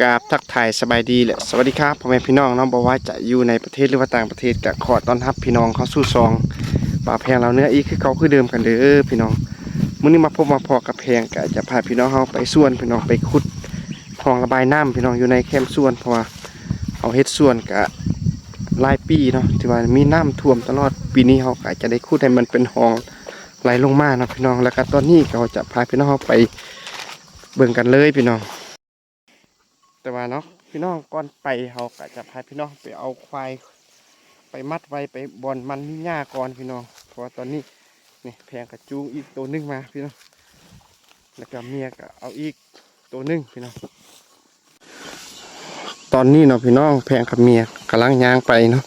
กราบทักทายสบายดีและสวัสดีครับพ่อแม่พี่น้องเนาะบอกว่าจะอยู่ในประเทศหรือว่าต่างประเทศก็ขอต้อนรับพี่น้องเข้าสู่ซองป่าแพงเราเนื้ออีกคือเขาคือเดิมกันเด้อพี่น้องมื้อนี้มาพบมาพอกับแพงก็จะพาพี่น้องเฮาไปสวนพี่น้องไปขุดคลองระบายน้ำพี่น้องอยู่ในแคมป์สวนเพราะว่าเอาเฮ็ดสวนก็หลายปีเนาะที่ว่ามีน้ำท่วมตลอดปีนี้เฮาก็จะได้ขุดให้มันเป็นคลองไหลลงมาเนาะพี่น้องแล้วก็ตอนนี้ก็จะพาพี่น้องเฮาไปเบิ่งกันเลยพี่น้องแต่ว่าเนาะพี่น้องก่อนไปเขาก็จะพาพี่น้องไปเอาควายไปมัดไว้ไปบอนมันมีหญ้าก่อนพี่น้องเพราะว่าตอนนี้นี่แพงกระจูงอีกตัวนึงมาพี่น้องแล้วก็เมียก็เอาอีกตัวนึงพี่น้องตอนนี้เนาะพี่น้องแพงกับเมียกำลังย่างไปเนาะ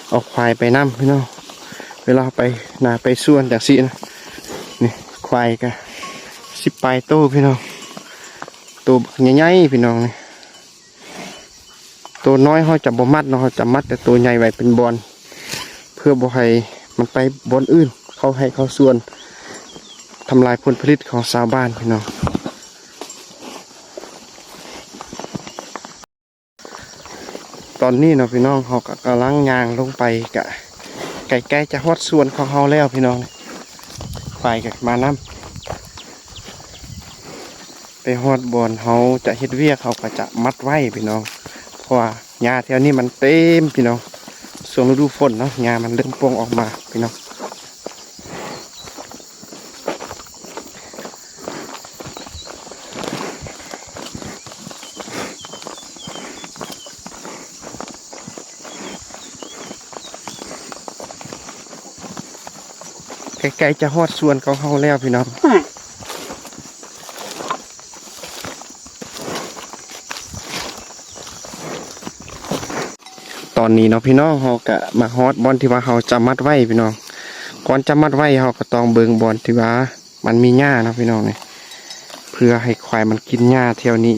เอาควายไปน้ำพี่น้องเวลาไปนาไปส่วนจากสินะนี่ควายก็10 ปลายโตพี่น้องตัวใหญ่ๆพี่น้องนี่ตัวน้อยเขาจะบ่มัดเนาะเขาจะมัดแต่ตัวใหญ่ไว้เป็นบอลเพื่อบ่ให้มันไปบอลอื่นเขาให้เขาส่วนทำลายผลผลิตของชาวบ้านพี่น้องตอนนี้เนาะพี่น้องเขากำลังย่างลงไปกะใกล้ๆจะฮอดส่วนของเขาแล้วพี่น้องไปกันมาน้ำไปฮอดบอลเขาจะเฮ็ดเวียกเขาก็จะมัดไว้พี่น้องเพราะว่าหญ้าแถวนี้มันเต็มพี่น้องช่วงฤดูฝนเนาะหญ้ามันเริ่มโป่งออกมาพี่น้องใกล้ๆจะฮอดส่วนของเขาแล้วพี่น้องตอนนี้เนาะพี่น้องเขาก็มาฮอดบอลที่ว่าเขาจะมัดไว้พี่น้องก่อนจะมัดไว้เขาก็ต้องเบิ่งบอลที่ว่ามันมีหญ้านะพี่น้องเนี่ยเพื่อให้ควายมันกินหญ้าเที่ยวนี้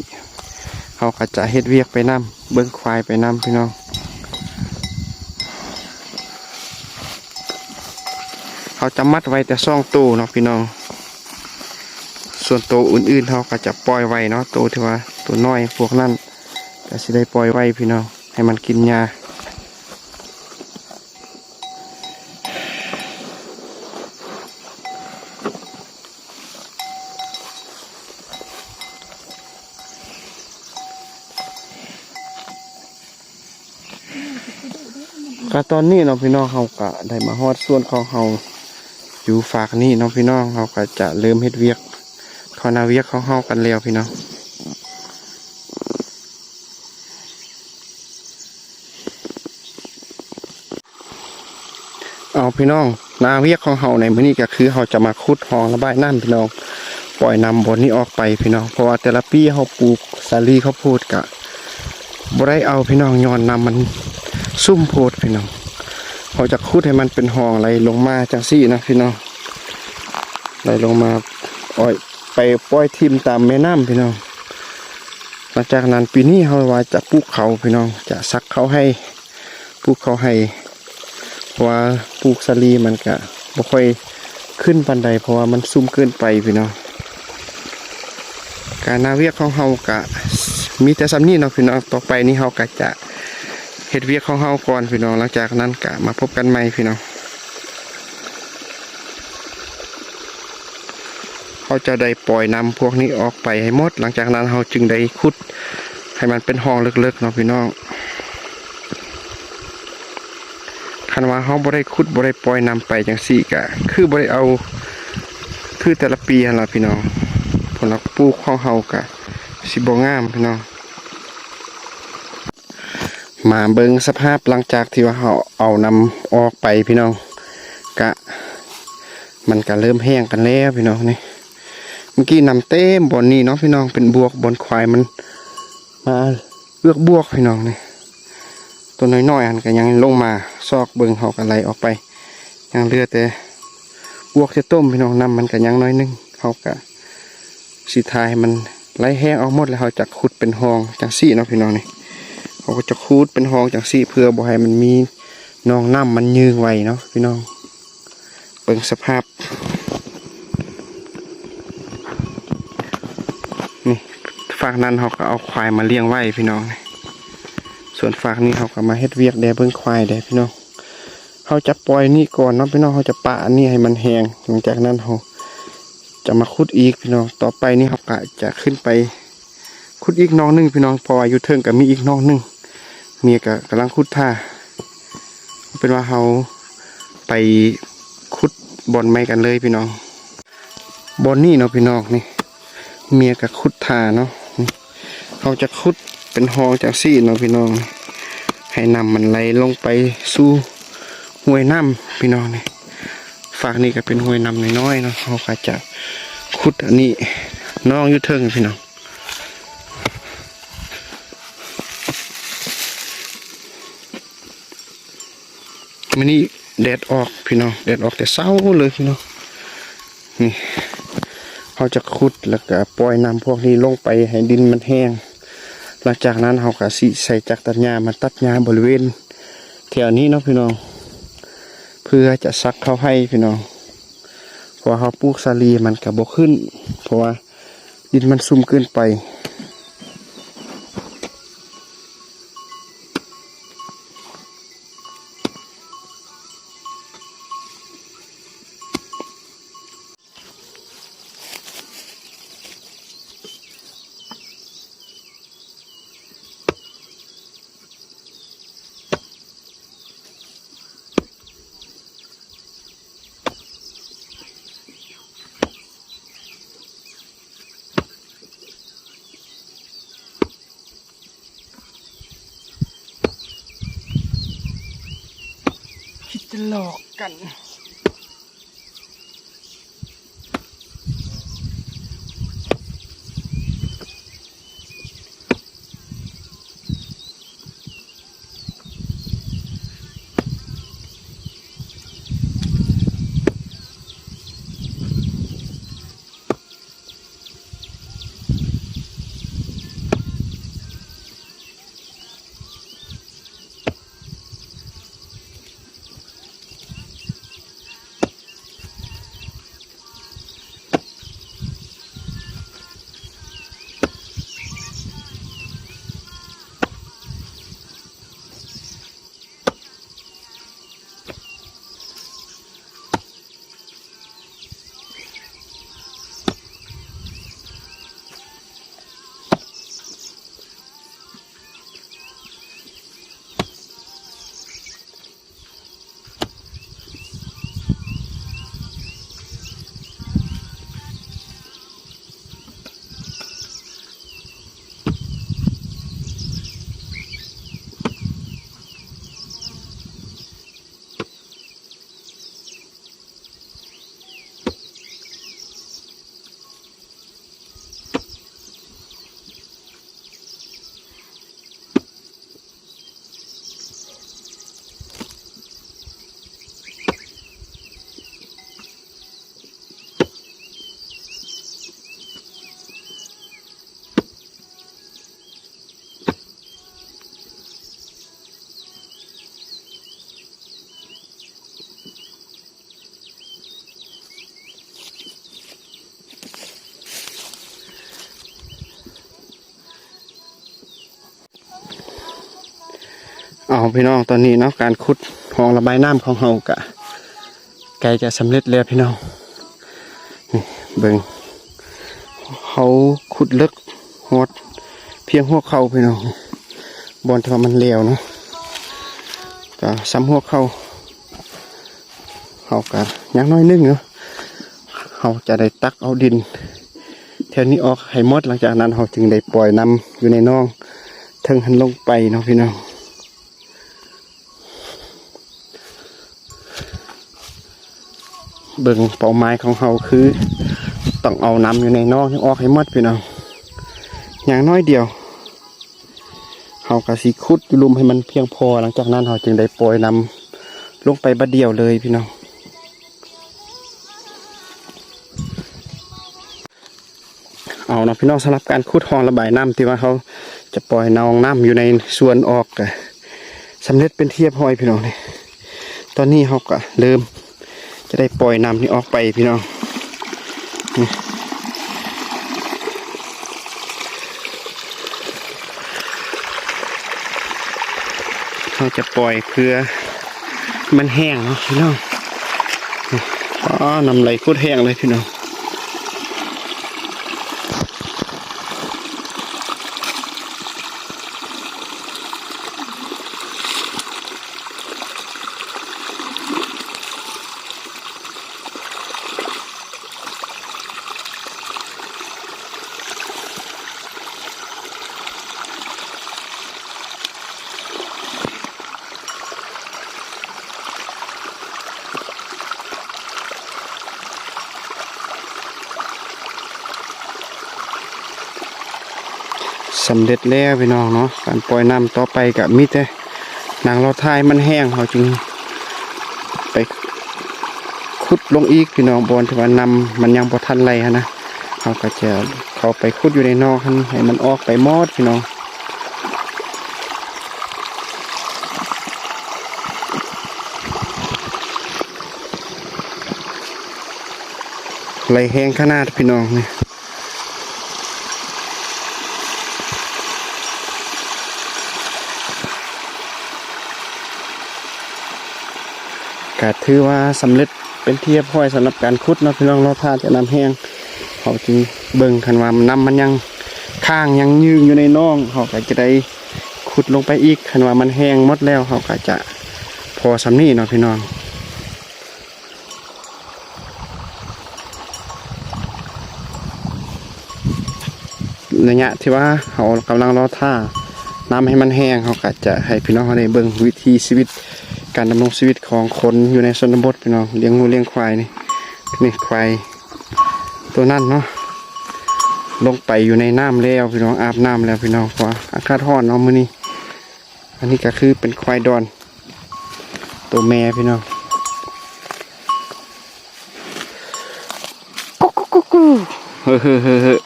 เขาก็จะเฮ็ดเวียกไปนำเบิ่งควายไปนำพี่น้องเขาจะมัดไว้แต่2 ตัวเนาะพี่น้องส่วนตัวอื่นๆเขาก็จะปล่อยไว้เนาะตัวที่ว่าตัวน้อยพวกนั้นก็สิได้ปล่อยไว้พี่น้องให้มันกินหญ้าก็ตอนนี้เนาะพี่น้องเขาก็ได้มาฮอดส่วนของเขาอยู่ฝากนี้เนาะพี่น้องเขาก็จะเริ่มเฮ็ดเวียกเขานาเวียกของเขากันแล้วพี่น้องเอาพี่น้องนาเวียกของเขาในมื้อนี้ก็คือเขาจะมาขุดคลองระบายน้ำพี่น้องปล่อยน้ำบนนี้ออกไปพี่น้องเพราะว่าแต่ละปีเขาปลูกสาลีเขาโพดกะบ่ได้เอาพี่น้องย้อนน้ำมันซุ่มโพดพี่น้องเขาจะขุดให้มันเป็นห้องไหลลงมาจังซี่นะพี่น้องไหลลงมาไปปล่อยทิ่มตามแม่น้ำพี่น้องหลังจากนั้นปีนี้เขาว่าจะปลูกเขาพี่น้องจะซักเขาให้ปลูกเขาให้เพราะว่าปลูกสาลีมันก็บ่ค่อยขึ้นปานใดเพราะว่ามันซุ่มเกินไปพี่น้องการนาเวียกของเขาก็มีแต่สำนี้เนาะพี่น้องต่อไปนี้เขาก็จะเฮ็ดเวียกของเฮาก่อนพี่น้องหลังจากนั้นก็มาพบกันใหม่พี่น้องเขาจะได้ปล่อยน้ำพวกนี้ออกไปให้หมดหลังจากนั้นเขาจึงได้ขุดให้มันเป็นห้องลึกๆเนาะพี่น้องคันว่าเขาบ่ได้ขุดบ่ได้ปล่อยน้ำไปจังซี่ก็คือบ่ได้เอาคือแต่ละปีหั่นล่ะพี่น้องผลลัพธ์ปลูกของเฮาก็สิบ่งามพี่น้องมาเบิ่งสภาพหลังจากที่ว่าเขาเอานำออกไปพี่น้องกะมันก็เริ่มแห้งกันแล้วพี่น้องนี่เมื่อกี้นำเต็มบอนนี้เนาะพี่น้องเป็นบวกบอนควายมันมาเลือกบวกพี่น้องนี่ตัวน้อยๆอันก็ยังลงมาซอกเบิ่งเขาก็ไหลออกไปยังเหลือแต่บวกจะต้มพี่น้องนำมันก็ยังน้อยนึงเขาก็สิทายมันไหลแห้งออกหมดแล้วเขาจะขุดเป็นห้องจังซี่เนาะพี่น้องนี่เขาก็จะคูดเป็นห้องจากซี่เพื่อบ่ให้มันมีนองน้ำมันยืงไว้เนาะพี่น้องเบิ่งสภาพนี่ ฝากนั้นเขาก็เอาควายมาเลี้ยงไว้พี่น้องส่วนฝากนี้เขาก็มาเฮ็ดเวียกแดเบิ่งควายแดพี่น้องเขาจะปล่อยนี่ก่อนเนาะพี่น้องเขาจะปะอันนี้ให้มันแห้งหลังจากนั้นเขาจะมาขุดอีกพี่น้องต่อไปนี่เขาก็จะขึ้นไปขุดอีกน้องนึงพี่น้องพออายุเทิงก็มีอีกน้องนึงเมียก็กำลังขุดท่าเป็นว่าเขาไปขุดบอนไม้กันเลยพี่น้องบอนนี่เนาะพี่น้องนี่เมียก็ขุดท่าเนาะเขาจะขุดเป็นหองจากซี่เนาะพี่น้องให้นำมันไหลลงไปสู่ห้วยน้ำพี่น้องนี่ฝากนี่ก็เป็นห้วยน้ำน้อยๆเนาะเขาก็จะขุดอันนี้น้องอยู่เทิงพี่น้องมันนี่แดดออกพี่น้องแดดออกแต่เช้าเลยพี่น้องนี่เขาจะขุดแล้วก็ปล่อยน้ำพวกนี้ลงไปให้ดินมันแห้งหลังจากนั้นเขาก็สิใส่จักรตัดหญ้ามาตัดหญ้าบริเวณแถวนี้เนาะพี่น้องเพื่อจะซักเข้าให้พี่น้องเพราะเขาปลูกสาลีมันก็บ่ขึ้นเพราะว่าดินมันซุ่มเกินไปคิดจะหลอกกันเอาพี่น้องตอนนี้เนาะการขุดห้องระบายน้ำของเฮากะใกล้จะสำเร็จแล้วพี่น้องเบิ่งเขาขุดลึกหดเพียงหัวเข่าพี่น้องบอลที่ว่ามันเหลวเนาะก็ซ้ำหัวเข่าเฮากะอย่างน้อยนึงเนาะเฮาจะได้ตักเอาดินแถวนี้ออกให้หมดหลังจากนั้นเฮาจึงได้ปล่อยน้ำอยู่ในน่องถึงหันลงไปเนาะพี่น้องเบิ่งเป้าหมายของเฮาคือต้องเอาน้ำอยู่ในน่องให้ออกให้หมดพี่น้องอย่างน้อยเดียวเฮากะสิขุดลุมให้มันเพียงพอหลังจากนั้นเฮาจึงได้ปล่อยน้ำลงไปบัดเดียวเลยพี่น้องเอาเนาะพี่น้องสำหรับการขุดห้องระบายน้ำที่ว่าเขาจะปล่อยนองน้ำอยู่ในส่วนออกสำเร็จเป็นเทียบห้อยพี่น้องนี่ตอนนี้เขาก็เริ่มจะได้ปล่อยน้ำนี้ออกไปพี่น้อง เราจะปล่อยเพื่อมันแห้งเนาะพี่น้องอ๋อนำไหลโคตรแห้งเลยพี่น้องสำเร็จแล้วพี่น้องเนาะการปล่อยน้ำต่อไปกับมิแต่หนังเราทายมันแห้งเขาจึงไปขุดลงอีกพี่น้องบนที่ว่านำมันยังพอทันไรฮะนะเขาก็จะเข้าไปขุดอยู่ในนอกให้มันออกไปมอดพี่น้องไหลแห้งขนาดพี่น้องนี่ก็ถือว่าสำเร็จเป็นเทียบห้อยสำหรับการขุดเนาะพี่น้องเราถ้าจะนำแห้งเขาจึงเบิ่งคันว่ามันนำมันยังข้างยังยืงอยู่ในน่องเขาก็จะได้ขุดลงไปอีกคันว่ามันแห้งหมดแล้วเขาก็จะพอสำนี้เนาะพี่น้องระยะที่ว่าเขากำลังรอท่าน้ำให้มันแห้งเขาก็จะให้พี่น้องเขาได้เบิ่งวิถีชีวิตการดำรงชีวิตของคนอยู่ในชนบทพี่น้องเลี้ยงงูเลี้ยงควายนี่ควายตัวนั้นเนาะลงไปอยู่ในน้ำแล้วพี่น้องอาบน้ำแล้วพี่น้องเพราะอากาศร้อนเนาะมื้อนี้อันนี้ก็คือเป็นควายดอนตัวแม่พี่น้องกุ๊กกุ๊กกุ๊กกุ๊กเฮ้อเฮ้อเฮ้อเฮ้อ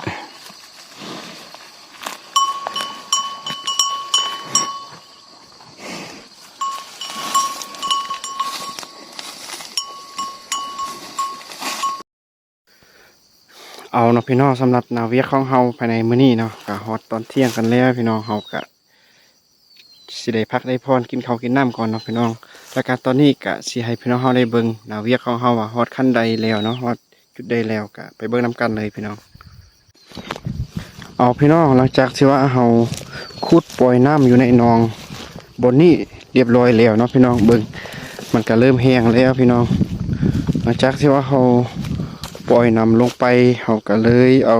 เอาเนาะพี่น้องสำหรับนาเวียของเฮาภายในมื้อนี้เนาะก็ฮอดตอนเที่ยงกันแล้วพี่น้องเฮาก็สิได้พักได้พรกินข้าวกินน้ำก่อนเนาะพี่น้องแล้วก็ตอนนี้ก็สิให้พี่น้องเฮาได้เบิ่งนาเวียของเฮาว่าฮอดขั้นใดแล้วเนาะฮอดจุดใดแล้วก็ไปเบิ่งนำกันเลยพี่น้องเอาพี่น้องหลังจากที่ว่าเฮาขุดปล่อยน้ำอยู่ในหนองบนนี้เรียบร้อยแล้วเนาะพี่น้องเบิ่งมันก็เริ่มแห้งแล้วพี่น้องหลังจากที่ว่าเฮาปล่อยนำลงไปเขาก็เลยเอา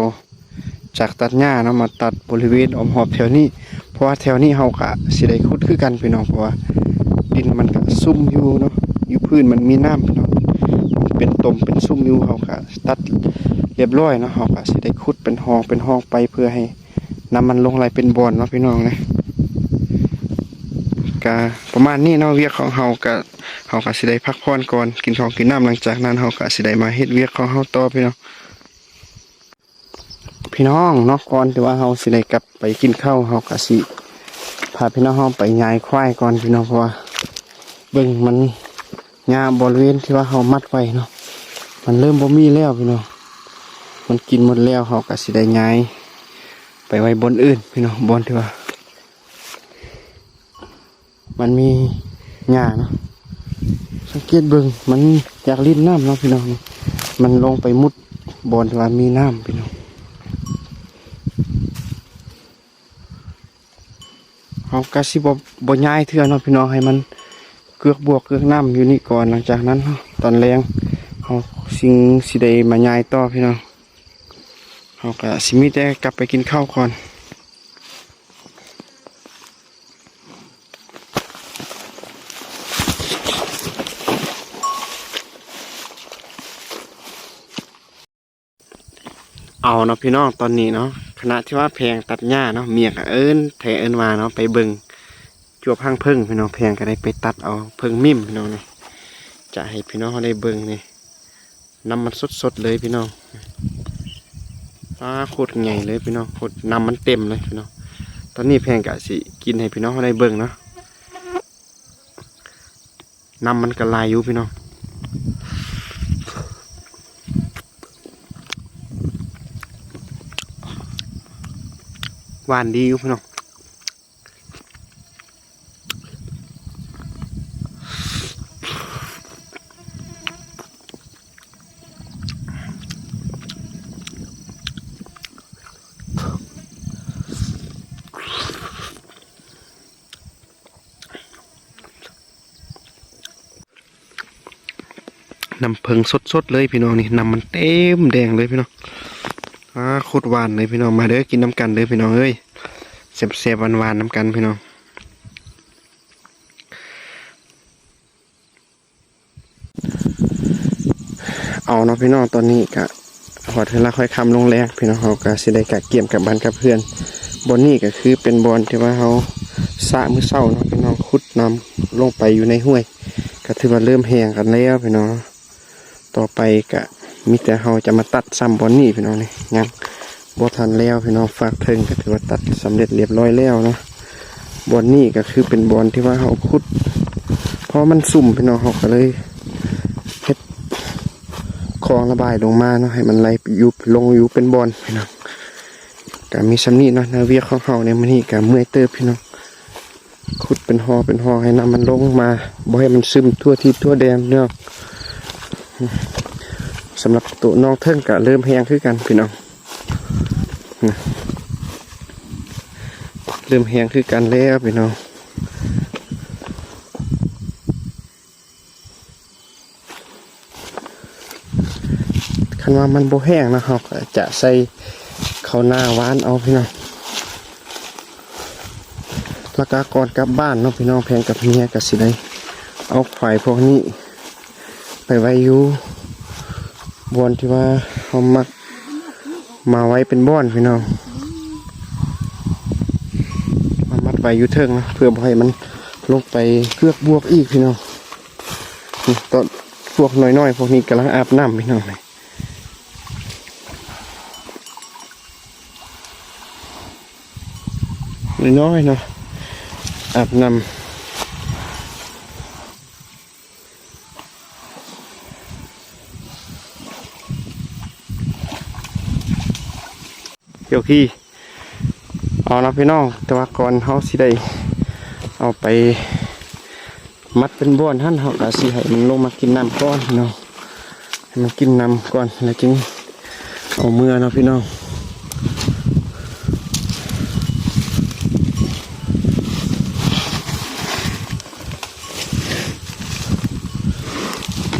จากตัดหญ้าเนาะมาตัดบริเวณอ้อมหอบแถวนี้เพราะว่าแถวนี้เขาก็สิได้ขุดคือกันพี่น้องเพราะว่าดินมันก็ซุ่มอยู่เนาะอยู่พื้นมันมีน้ำพี่น้องเป็นตมเป็นซุ่มอยู่เขาก็ตัดเรียบร้อยเนาะเขาก็สิได้ขุดเป็นห้องไปเพื่อให้น้ำมันลงไหลเป็นบ่อนเนาะพี่น้องนะก็ประมาณนี้เนาะเวียกของเขาก็สิได้พักผ่อนก่อนกินข้าวกินน้ำหลังจากนั้นเขาก็สิได้มาเฮ็ดเวียกของเขาต่อพี่น้องเนาะก่อนที่ว่าเขาสิได้กลับไปกินข้าวเขาก็สิพาพี่น้องเขาไปย้ายควายก่อนพี่น้องเพราะว่าเบิ่งมันหญ้าบริเวณที่ว่าเขามัดไว้เนาะมันเริ่มบ่มีแล้วพี่น้องมันกินหมดแล้วเขาก็สิได้ย้ายไปไว้บนอื่นพี่น้องบนที่ว่ามันมีหญ้าเนาะสังเกตเบิ่งมันอยากลิ้นน้ำเนาะพี่น้องมันลงไปมุดบอนที่ว่ามีน้ำพี่น้องเอากระสิบ่ย้ายเถื่อเนาะพี่น้องให้มันเกือกบวกเกือกน้ำอยู่นี่ก่อนหลังจากนั้นตอนแรงเอาสิได้มาย้ายต่อพี่น้องเอากระสิมีแต่กลับไปกินข้าวก่อนเอาเนาะพี่น้องตอนนี้เนาะขณะที่ว่าแพงตัดหญ้าเนาะเมียก็แทเอิ้นมาเนาะไปเบิ่งจวบห้างเพิ่งพี่น้องแพงก็ได้ไปตัดเอาเพิ่งมิ่มพี่น้องนี่จะให้พี่น้องเขาได้เบิ่งนี่น้ำมันสดเลยพี่น้องโคตรใหญ่เลยพี่น้องโคตรน้ำมันเต็มเลยพี่น้องตอนนี้แพงก็สิกินให้พี่น้องเขาได้เบิ่งเนาะน้ำมันกระลายอยู่พี่น้องหวานดีอยู่พี่น้อง น้ำผึ้งสดๆเลยพี่น้องนี่น้ำมันเต็มแดงเลยพี่น้องโคตรหวานเลยพี่น้องมาเด้อกินน้ำกันเด้อพี่น้องเอ้ยแซ่บๆหวานๆน้ำกันพี่น้องเอาเนาะพี่น้องตอนนี้ก็หอดเวลาค่อยคำลงแรงพี่น้องเขาก็สิได้กะเกี่ยมกับบ้านกับเพื่อนบอนนี้ก็คือเป็นบอนที่ว่าเขาสระมือเศร้าเนาะพี่น้องขุดน้ำลงไปอยู่ในห้วยก็ถือว่าเริ่มแห้งกันแล้วพี่น้องต่อไปก็มีแต่เขาจะมาตัดซ้ำบอนนี้พี่น้องนี่ยังบ่ทันแล้วพี่น้องฝากเทิงก็ถือว่าตัดสำเร็จเรียบร้อยแล้วเนาะบอนนี้ก็คือเป็นบอนที่ว่าเขาขุดเพราะมันสุ่มพี่น้องเขาก็เลยเฮ็ดคลองระบายลงมาเนาะให้มันไหลยุบลงอยู่เป็นบอนพี่น้องก็มีสำนีเนาะนาเวียของเขาในมื้อนี้ก็เมื่อยเติบพี่น้องขุดเป็นหอให้น้ำมันลงมาบ่ให้มันซึมทั่วทิศทั่วแดนเนาะสำหรับตัวน้องเทิงก็เริ่มแห้งขึ้นกันพี่น้องเริ่มแห้งขึ้นกันแล้วพี่น้องคันว่ามันบ่แห้งนะครับก็จะใส่ข้าวหน้าหวานเอาพี่น้องแล้วก็ก่อนกลับบ้านเนาะพี่น้องแพงกับเมียกับสิได้เอาควายพวกนี้ไปไว้อยู่บอนที่ว่าเขามักมาไว้เป็นบ้อนพี่น้องมามัดไว้อยู่เทิงนะเพื่อบ่ให้มันลงไปเกือกบวกอีกพี่น้องตอนพวกน้อยๆพวกนี้กำลังอาบน้ำพี่น้องเลยน้อยเนาะอาบน้ำเดี๋ยวพี่เอานะพี่น้องแต่ว่าก่อนเขาสิได้เอาไปมัดเป็นบ้อนท่านเขาก็สิให้มันลงมากินน้ำก้อนพี่น้องให้มันกินน้ำก่อนแล้วจึงเอาเมื่อเนาะพี่น้อง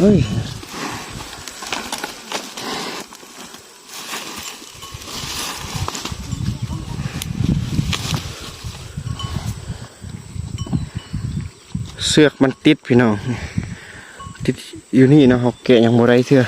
เฮ้ยเสือกมันติดพี่น้องติดอยู่นี่นะเขาแกะยังบ่ได้เถื่อ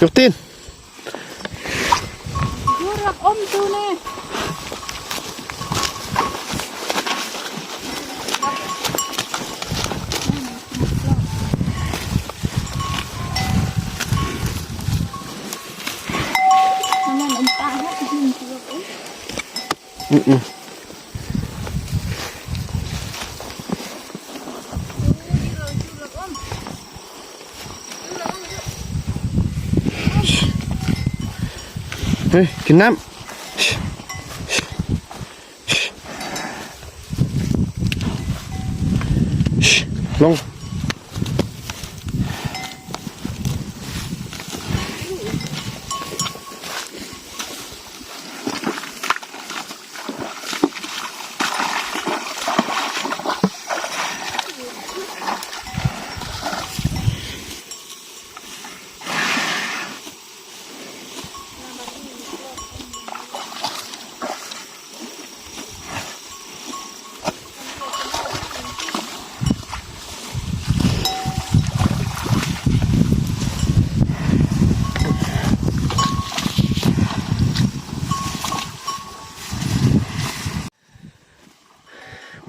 จุดตีนยูรักอมตูเน่มันอมตาให้กินตัวเฮ้ยกินน้ำลง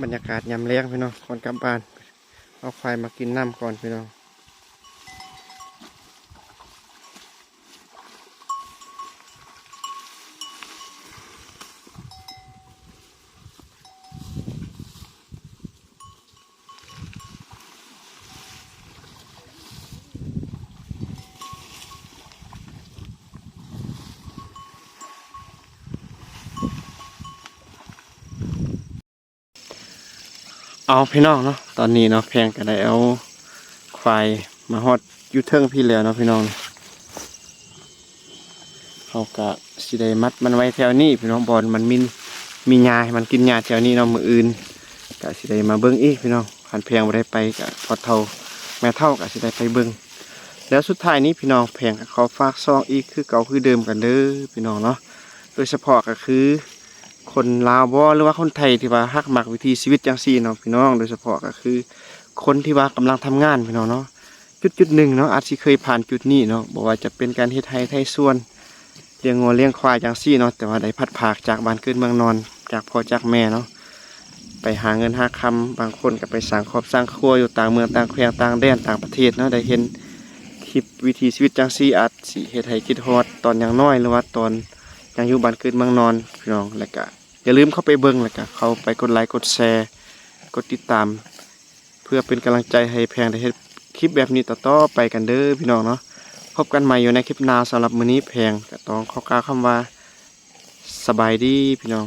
บรรยากาศยามแล้งพี่น้องก่อนกลับบ้านเอาควายมากินน้ำก่อนพี่น้อง เอาพี่น้องเนาะตอนนี้เนาะแพงก็ได้เอาควายมาฮอดอยู่เทิงพี่แล้วเนาะพี่น้องเขาก็สิได้มัดมันไว้แถวนี้พี่น้องบอลมันมีหญ้าให้มันกินหญ้าแถวนี้เนาะมื้ออื่นก็สิได้มาเบิ่งอีกพี่น้องคันแพงบ่ได้ไปก็พอเท่าแม่เท่าก็สิได้ไปเบิ่งแล้วสุดท้ายนี้พี่น้องแพงก็ขอฝากซองอีกคือเก่าคือเดิมกันเด้อพี่น้องเนาะโดยเฉพาะก็คือคนลาวบ่หรือว่าคนไทยที่ว่าฮักมักวิถีชีวิตจังซี่เนาะพี่น้องโดยเฉพาะก็คือคนที่ว่ากำลังทำงานพี่น้องเนาะจุดหนึ่งเนาะอาจสิเคยผ่านจุดนี้เนาะบ่ว่าจะเป็นการเฮ็ดไร่ไถสวนเลี้ยงงัวเลี้ยงควายจังซี่เนาะแต่ว่าได้พัดภาคจากบ้านเกิดเมืองนอนจากพ่อจากแม่เนาะไปหาเงินหาคำบางคนก็ไปสร้างครอบสร้างครัวอยู่ต่างเมืองต่างแขวงต่างแดนต่างประเทศเนาะได้เห็นคลิปวิถีชีวิตจังซี่อาจสิเฮ็ดให้คิดฮอดตอนยังน้อยหรือว่าตอนยังอยู่บ้านเกิดเมืองนอนพี่น้องแล้วก็อย่าลืมเข้าไปเบิ่งแล้วก็เข้าไปกดไลค์กดแชร์กดติดตามเพื่อเป็นกำลังใจให้แพงได้เฮ็ดคลิปแบบนี้ต่อๆไปกันเด้อพี่น้องเนาะพบกันใหม่อยู่ในคลิปหน้าสำหรับมื้อนี้แพงก็ต้องขอกล่าวคำว่าสบายดีพี่น้อง